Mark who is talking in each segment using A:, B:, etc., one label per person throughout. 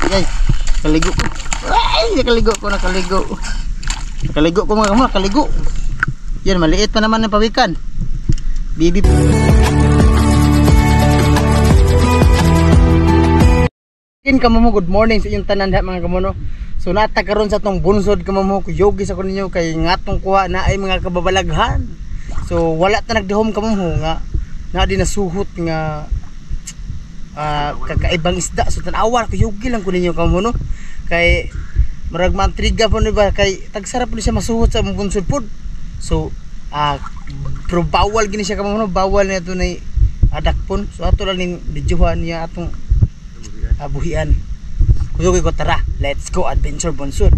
A: Ay, nakaligo ko. Ay, nakaligo ko. Nakaligo ko mga kamo, nakaligo. Yan, maliit pa naman ng pawikan. Bibi. Kamo, good morning sa inyong tanan mga kamono. So natakaron sa tong bunsod kamo, kuyogi sa kuninyo kay ngatong kuha na ay mga kababalaghan. So wala ta nagdihom kamo nga na di nasuhot nga kakaibang isda. So tanawa kuyogi lang kuninyo kamo no. Kay marag mantriga po ni ba kay tagsarap ni siya masuhot sa bunsod pod. So pero bawal gini siya kamo no, bawal na ito na adakpon. So ato lang ning videohan niya atong buhian. Kuyogi ko, tara, let's go adventure bunsod.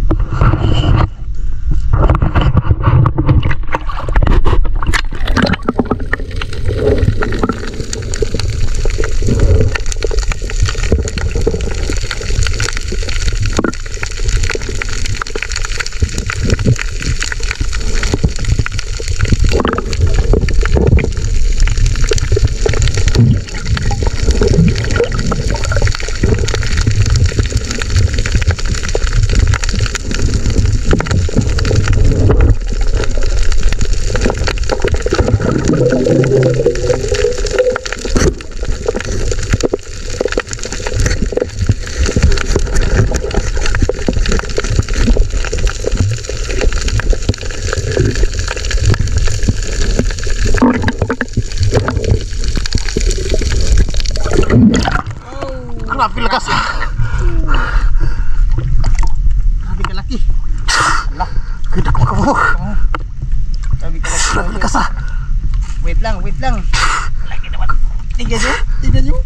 A: Grabe lakas. Grabe kalaki. Ala, ganda ko kamo. Grabe lakas. Wait lang. Lagi naman. Tingnan nyo.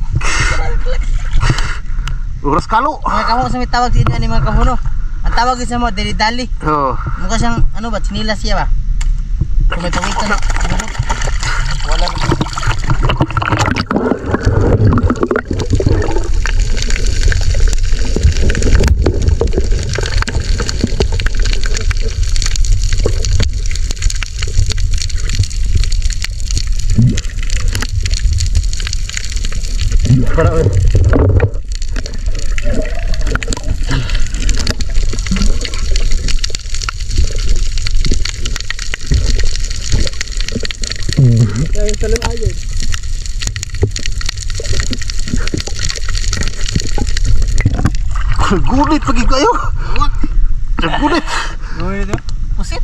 A: Uras kalo. Mga kamo sa may tawag sa inyo ani mga kamo no. Ang tawag sa mo dali-dali. Oo. Mukha siyang ano ba, sinilas siya ba? Kung may pawikan na. Wala. Para Kaya salam aja. Gulit pagi kayo. Gulit. Gulit itu. Pusit.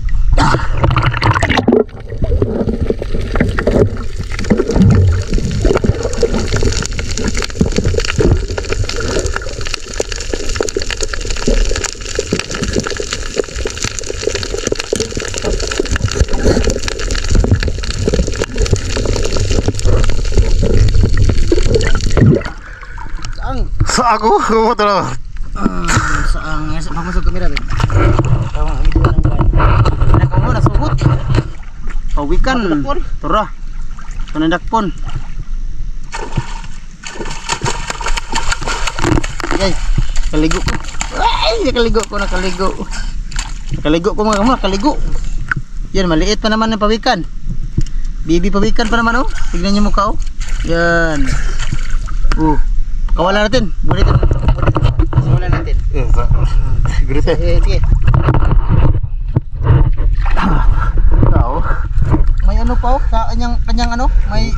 A: Sa ako, kamu tahu? Saang, pamasok kamera rin. Kamu ang ito ng guy. Kamu nasuhot. Pawikan. Tura. Panandakpon. Ay, nakaligo ko. Ay, nakaligo ko. Nakaligo ko mga kamu, nakaligo. Yan, maliit pa naman ng pawikan. Bibi pawikan pa naman oh. Tignan niyo mukha oh. Yan. Kawalan natin. Bulitin. Simulan natin. Gurite. Sige. May ano pa oh, kanyang ano, may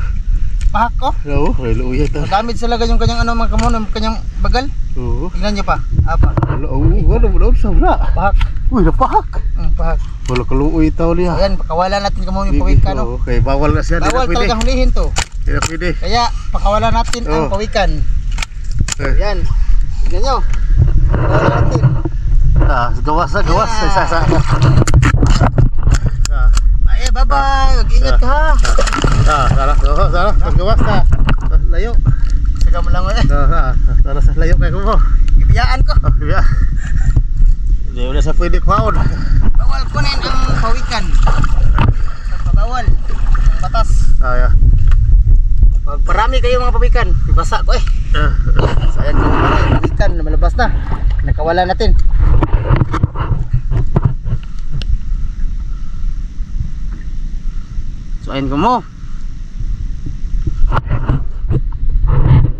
A: pahak ko. Oo, luya ta. Damage talaga yung kanyang ano mga kamon, kanyang bagal. Oo. Tingnan niyo pa. Apa? Wala sobra. Pahak. Uy, napahak. Pahak. Wala kaluoy taw niya. Ayan, pakawalan natin kamon yung pawikan no. Okay, bawal na siya. Bawal talaga hulihin to. Hindi pwede. Kaya pakawalan natin ang pawikan. Yan. Tignan nyo. Gawas. Isa. Ay, bye-bye. Mag-ingat ka ha. Salah. Gawas ka. Layo. Sige mo lang ulit. Salah sa layo kayo mo. Ibiyaan ko. Ibiyaan. Hindi ulit sa pwede kuhaon. Bawal kunin ang pawikan. Bawal. Ang batas. Yeah. Pag parami kayo mga pawikan, ibasa ko eh. Sayang ko mga pawikan na malabas na. Nakawala natin. So ayun ko mo.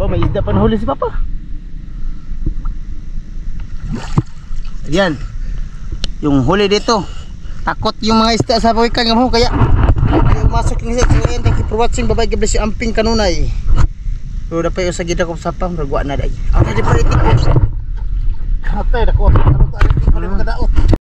A: May isda pa nahuli si Papa. Yan. Yung huli dito. Takot yung mga isda sa pawikan nga mo kaya ayaw masok yung isda. So ayan, thank you for watching. Bye bye, God bless you. Amping kanunay. So dapat yung sa gida ko sa pang ragwa na day. Ang tadi pa itik. Atay, dako. Ano to? Ano to?